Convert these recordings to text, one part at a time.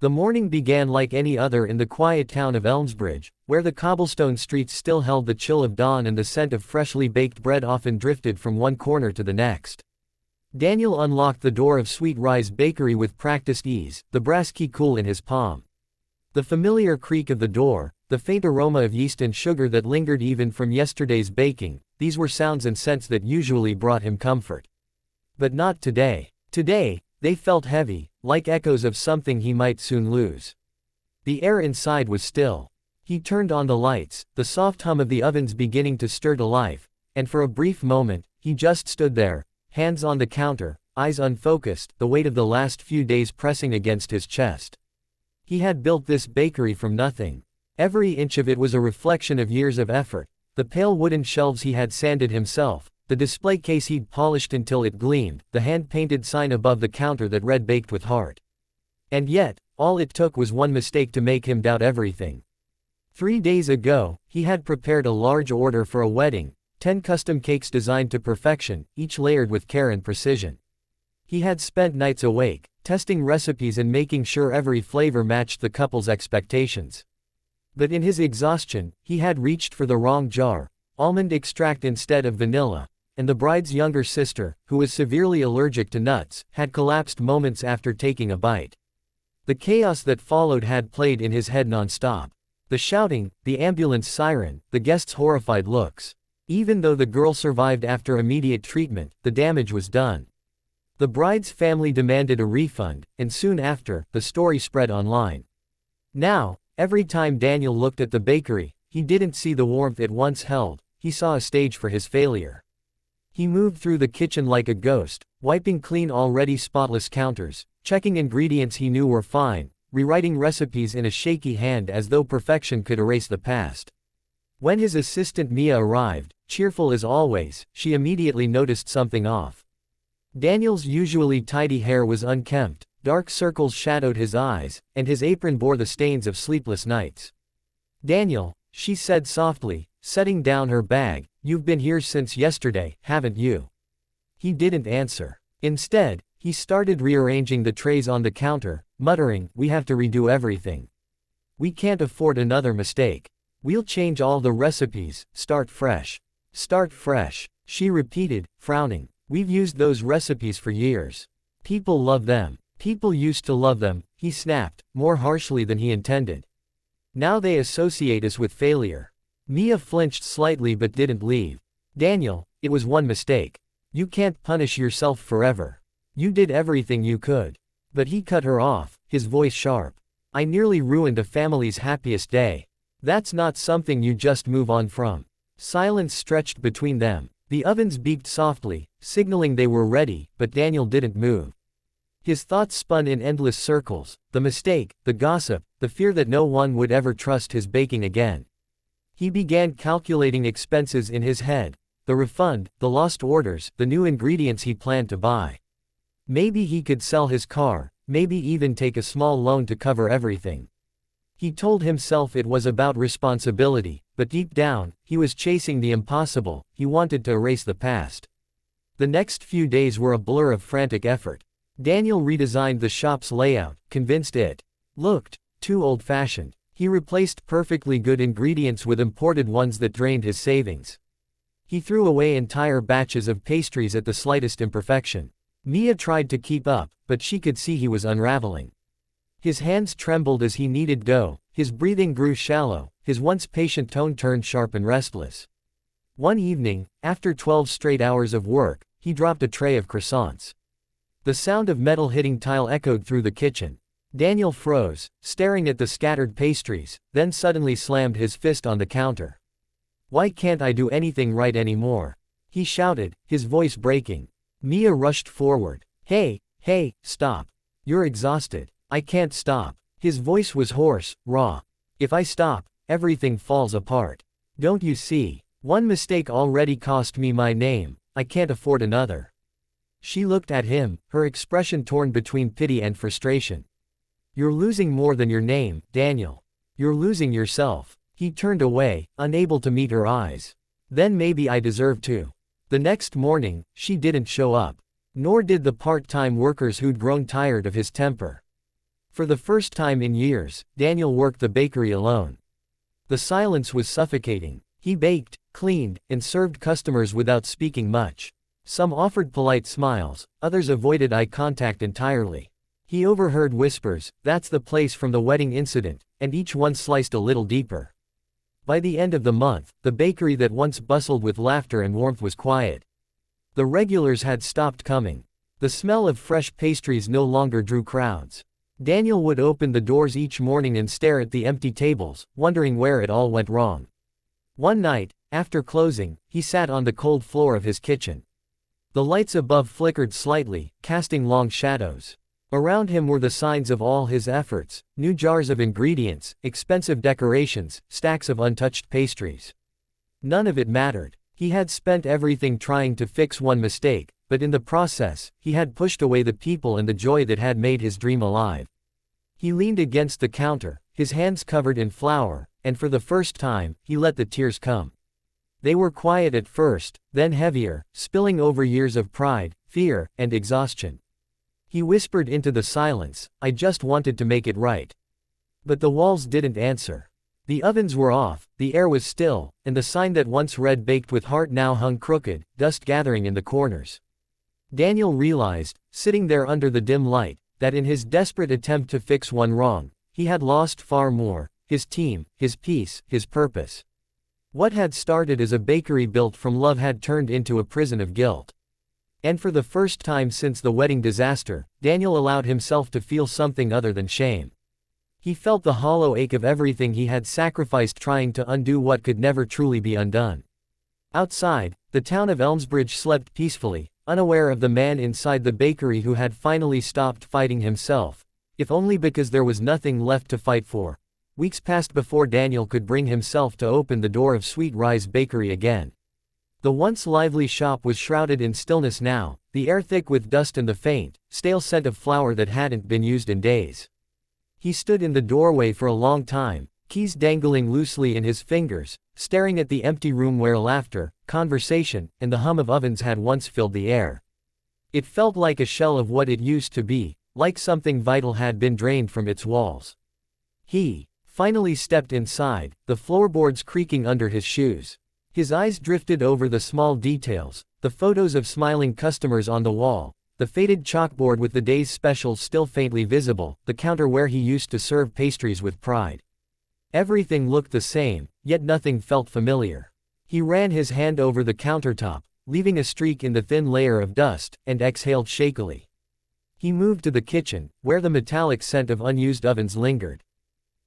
The morning began like any other in the quiet town of Elmsbridge, where the cobblestone streets still held the chill of dawn and the scent of freshly baked bread often drifted from one corner to the next. Daniel unlocked the door of Sweet Rye's bakery with practiced ease, the brass key cool in his palm. The familiar creak of the door, the faint aroma of yeast and sugar that lingered even from yesterday's baking, these were sounds and scents that usually brought him comfort. But not today. Today, they felt heavy, like echoes of something he might soon lose. The air inside was still. He turned on the lights, the soft hum of the ovens beginning to stir to life, and for a brief moment, he just stood there, hands on the counter, eyes unfocused, the weight of the last few days pressing against his chest. He had built this bakery from nothing. Every inch of it was a reflection of years of effort. The pale wooden shelves he had sanded himself, the display case he'd polished until it gleamed, the hand-painted sign above the counter that read "Baked with Heart." And yet, all it took was one mistake to make him doubt everything. 3 days ago, he had prepared a large order for a wedding, 10 custom cakes designed to perfection, each layered with care and precision. He had spent nights awake, testing recipes and making sure every flavor matched the couple's expectations. But in his exhaustion, he had reached for the wrong jar, almond extract instead of vanilla, and the bride's younger sister, who was severely allergic to nuts, had collapsed moments after taking a bite. The chaos that followed had played in his head non-stop. The shouting, the ambulance siren, the guests' horrified looks. Even though the girl survived after immediate treatment, the damage was done. The bride's family demanded a refund, and soon after, the story spread online. Now, every time Daniel looked at the bakery, he didn't see the warmth it once held, he saw a stage for his failure. He moved through the kitchen like a ghost, wiping clean already spotless counters, checking ingredients he knew were fine, rewriting recipes in a shaky hand as though perfection could erase the past. When his assistant Mia arrived, cheerful as always, she immediately noticed something off. Daniel's usually tidy hair was unkempt, dark circles shadowed his eyes, and his apron bore the stains of sleepless nights. "Daniel," she said softly, setting down her bag, "you've been here since yesterday, haven't you?" He didn't answer. Instead, he started rearranging the trays on the counter, muttering, "We have to redo everything. We can't afford another mistake. We'll change all the recipes, start fresh." "Start fresh," she repeated, frowning. "We've used those recipes for years. People love them. People used to love them," he snapped, more harshly than he intended. "Now they associate us with failure." Mia flinched slightly but didn't leave. "Daniel, it was one mistake. You can't punish yourself forever. You did everything you could." But he cut her off, his voice sharp. "I nearly ruined a family's happiest day. That's not something you just move on from." Silence stretched between them. The ovens beeped softly, signaling they were ready, but Daniel didn't move. His thoughts spun in endless circles, the mistake, the gossip, the fear that no one would ever trust his baking again. He began calculating expenses in his head, the refund, the lost orders, the new ingredients he planned to buy. Maybe he could sell his car, maybe even take a small loan to cover everything. He told himself it was about responsibility, but deep down, he was chasing the impossible, he wanted to erase the past. The next few days were a blur of frantic effort. Daniel redesigned the shop's layout, convinced it looked too old-fashioned. He replaced perfectly good ingredients with imported ones that drained his savings. He threw away entire batches of pastries at the slightest imperfection. Mia tried to keep up, but she could see he was unraveling. His hands trembled as he kneaded dough, his breathing grew shallow, his once patient tone turned sharp and restless. One evening, after 12 straight hours of work, he dropped a tray of croissants. The sound of metal hitting tile echoed through the kitchen. Daniel froze, staring at the scattered pastries, then suddenly slammed his fist on the counter. "Why can't I do anything right anymore?" he shouted, his voice breaking. Mia rushed forward. Hey, stop. You're exhausted." "I can't stop." His voice was hoarse, raw. "If I stop, everything falls apart. Don't you see? One mistake already cost me my name, I can't afford another." She looked at him, her expression torn between pity and frustration. "You're losing more than your name, Daniel. You're losing yourself." He turned away, unable to meet her eyes. "Then maybe I deserve to." The next morning, she didn't show up. Nor did the part-time workers who'd grown tired of his temper. For the first time in years, Daniel worked the bakery alone. The silence was suffocating. He baked, cleaned, and served customers without speaking much. Some offered polite smiles, others avoided eye contact entirely. He overheard whispers, "That's the place from the wedding incident," and each one sliced a little deeper. By the end of the month, the bakery that once bustled with laughter and warmth was quiet. The regulars had stopped coming. The smell of fresh pastries no longer drew crowds. Daniel would open the doors each morning and stare at the empty tables, wondering where it all went wrong. One night, after closing, he sat on the cold floor of his kitchen. The lights above flickered slightly, casting long shadows. Around him were the signs of all his efforts: new jars of ingredients, expensive decorations, stacks of untouched pastries. None of it mattered. He had spent everything trying to fix one mistake, but in the process, he had pushed away the people and the joy that had made his dream alive. He leaned against the counter, his hands covered in flour, and for the first time, he let the tears come. They were quiet at first, then heavier, spilling over years of pride, fear, and exhaustion. He whispered into the silence, "I just wanted to make it right." But the walls didn't answer. The ovens were off, the air was still, and the sign that once read "Baked with Heart" now hung crooked, dust gathering in the corners. Daniel realized, sitting there under the dim light, that in his desperate attempt to fix one wrong, he had lost far more: his team, his peace, his purpose. What had started as a bakery built from love had turned into a prison of guilt. And for the first time since the wedding disaster, Daniel allowed himself to feel something other than shame. He felt the hollow ache of everything he had sacrificed trying to undo what could never truly be undone. Outside, the town of Elmsbridge slept peacefully, unaware of the man inside the bakery who had finally stopped fighting himself, if only because there was nothing left to fight for. Weeks passed before Daniel could bring himself to open the door of Sweet Rise Bakery again. The once lively shop was shrouded in stillness now, the air thick with dust and the faint, stale scent of flour that hadn't been used in days. He stood in the doorway for a long time, keys dangling loosely in his fingers, staring at the empty room where laughter, conversation, and the hum of ovens had once filled the air. It felt like a shell of what it used to be, like something vital had been drained from its walls. He finally stepped inside, the floorboards creaking under his shoes. His eyes drifted over the small details, the photos of smiling customers on the wall, the faded chalkboard with the day's specials still faintly visible, the counter where he used to serve pastries with pride. Everything looked the same, yet nothing felt familiar. He ran his hand over the countertop, leaving a streak in the thin layer of dust, and exhaled shakily. He moved to the kitchen, where the metallic scent of unused ovens lingered.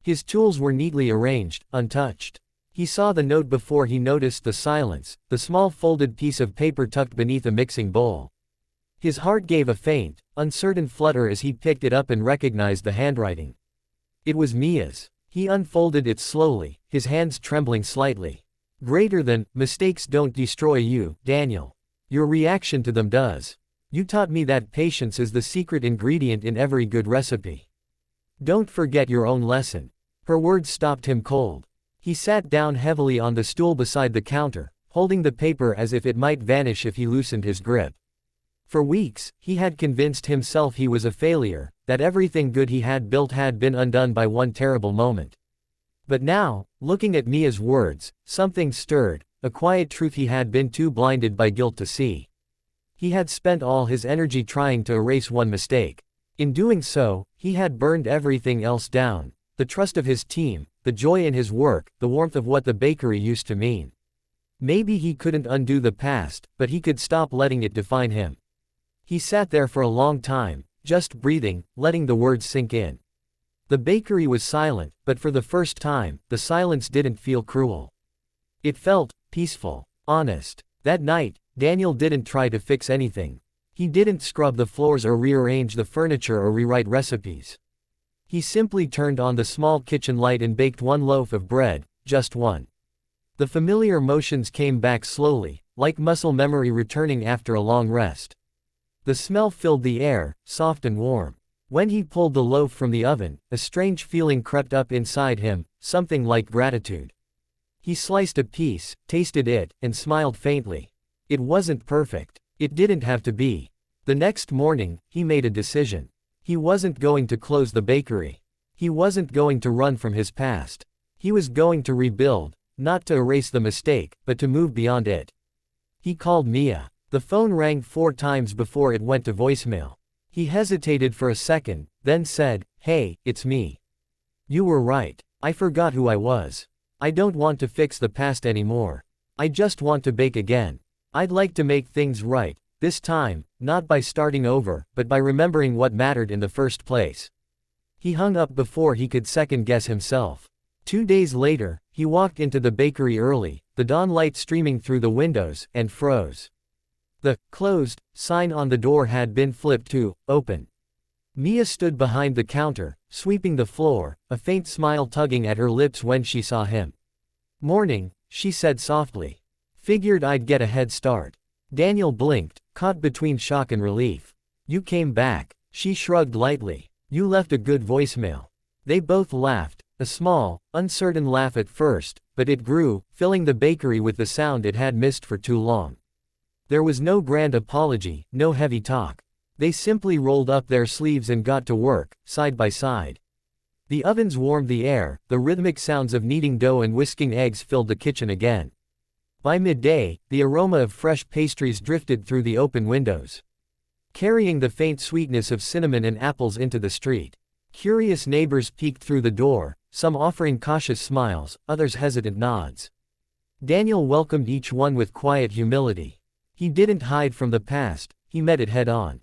His tools were neatly arranged, untouched. He saw the note before he noticed the silence, the small folded piece of paper tucked beneath a mixing bowl. His heart gave a faint, uncertain flutter as he picked it up and recognized the handwriting. It was Mia's. He unfolded it slowly, his hands trembling slightly. "Greater than, mistakes don't destroy you, Daniel. Your reaction to them does. You taught me that patience is the secret ingredient in every good recipe. Don't forget your own lesson." Her words stopped him cold. He sat down heavily on the stool beside the counter, holding the paper as if it might vanish if he loosened his grip. For weeks, he had convinced himself he was a failure, that everything good he had built had been undone by one terrible moment. But now, looking at Mia's words, something stirred, a quiet truth he had been too blinded by guilt to see. He had spent all his energy trying to erase one mistake. In doing so, he had burned everything else down: the trust of his team, the joy in his work, the warmth of what the bakery used to mean. Maybe he couldn't undo the past, but he could stop letting it define him. He sat there for a long time, just breathing, letting the words sink in. The bakery was silent, but for the first time, the silence didn't feel cruel. It felt peaceful, honest. That night, Daniel didn't try to fix anything. He didn't scrub the floors or rearrange the furniture or rewrite recipes. He simply turned on the small kitchen light and baked one loaf of bread, just one. The familiar motions came back slowly, like muscle memory returning after a long rest. The smell filled the air, soft and warm. When he pulled the loaf from the oven, a strange feeling crept up inside him, something like gratitude. He sliced a piece, tasted it, and smiled faintly. It wasn't perfect. It didn't have to be. The next morning, he made a decision. He wasn't going to close the bakery. He wasn't going to run from his past. He was going to rebuild, not to erase the mistake, but to move beyond it. He called Mia. The phone rang 4 times before it went to voicemail. He hesitated for a second, then said, "Hey, it's me. You were right. I forgot who I was. I don't want to fix the past anymore. I just want to bake again. I'd like to make things right, this time, not by starting over, but by remembering what mattered in the first place." He hung up before he could second-guess himself. 2 days later, he walked into the bakery early, the dawn light streaming through the windows, and froze. The "closed" sign on the door had been flipped to "open." Mia stood behind the counter, sweeping the floor, a faint smile tugging at her lips when she saw him. "Morning," she said softly. "Figured I'd get a head start." Daniel blinked, caught between shock and relief. "You came back." She shrugged lightly. "You left a good voicemail." They both laughed, a small, uncertain laugh at first, but it grew, filling the bakery with the sound it had missed for too long. There was no grand apology, no heavy talk. They simply rolled up their sleeves and got to work, side by side. The ovens warmed the air, the rhythmic sounds of kneading dough and whisking eggs filled the kitchen again. By midday, the aroma of fresh pastries drifted through the open windows, carrying the faint sweetness of cinnamon and apples into the street. Curious neighbors peeked through the door, some offering cautious smiles, others hesitant nods. Daniel welcomed each one with quiet humility. He didn't hide from the past, he met it head-on.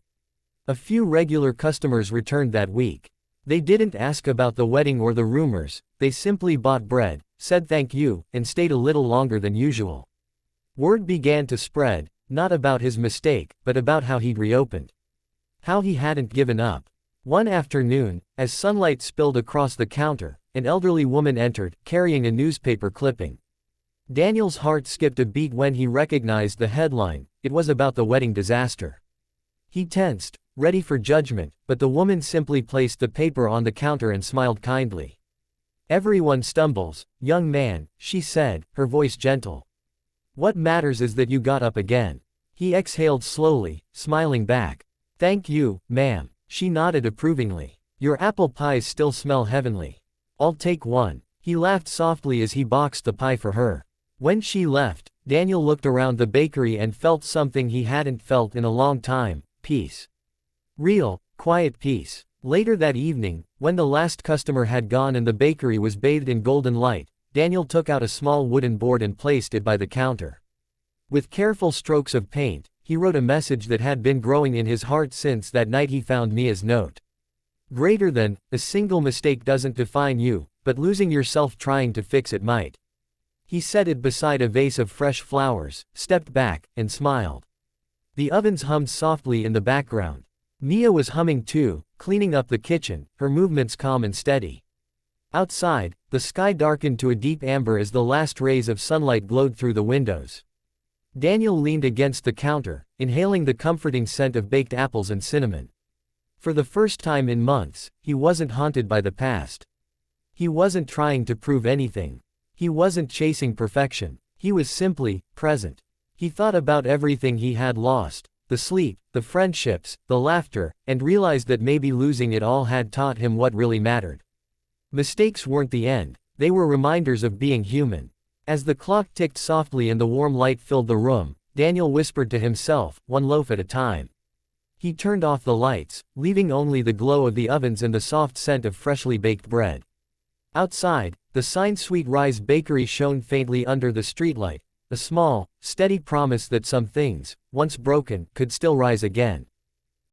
A few regular customers returned that week. They didn't ask about the wedding or the rumors, they simply bought bread, said thank you, and stayed a little longer than usual. Word began to spread, not about his mistake, but about how he'd reopened. How he hadn't given up. One afternoon, as sunlight spilled across the counter, an elderly woman entered, carrying a newspaper clipping. Daniel's heart skipped a beat when he recognized the headline. It was about the wedding disaster. He tensed, ready for judgment, but the woman simply placed the paper on the counter and smiled kindly. "Everyone stumbles, young man," she said, her voice gentle. "What matters is that you got up again." He exhaled slowly, smiling back. "Thank you, ma'am." She nodded approvingly. "Your apple pies still smell heavenly. I'll take one." He laughed softly as he boxed the pie for her. When she left, Daniel looked around the bakery and felt something he hadn't felt in a long time: peace. Real, quiet peace. Later that evening, when the last customer had gone and the bakery was bathed in golden light, Daniel took out a small wooden board and placed it by the counter. With careful strokes of paint, he wrote a message that had been growing in his heart since that night he found Mia's note. "Greater than, a single mistake doesn't define you, but losing yourself trying to fix it might." He set it beside a vase of fresh flowers, stepped back, and smiled. The ovens hummed softly in the background. Mia was humming too, cleaning up the kitchen, her movements calm and steady. Outside, the sky darkened to a deep amber as the last rays of sunlight glowed through the windows. Daniel leaned against the counter, inhaling the comforting scent of baked apples and cinnamon. For the first time in months, he wasn't haunted by the past. He wasn't trying to prove anything. He wasn't chasing perfection. He was simply present. He thought about everything he had lost, the sleep, the friendships, the laughter, and realized that maybe losing it all had taught him what really mattered. Mistakes weren't the end, they were reminders of being human. As the clock ticked softly and the warm light filled the room, Daniel whispered to himself, one loaf at a time. He turned off the lights, leaving only the glow of the ovens and the soft scent of freshly baked bread. Outside, the sign Sweet Rise Bakery shone faintly under the streetlight, a small, steady promise that some things, once broken, could still rise again.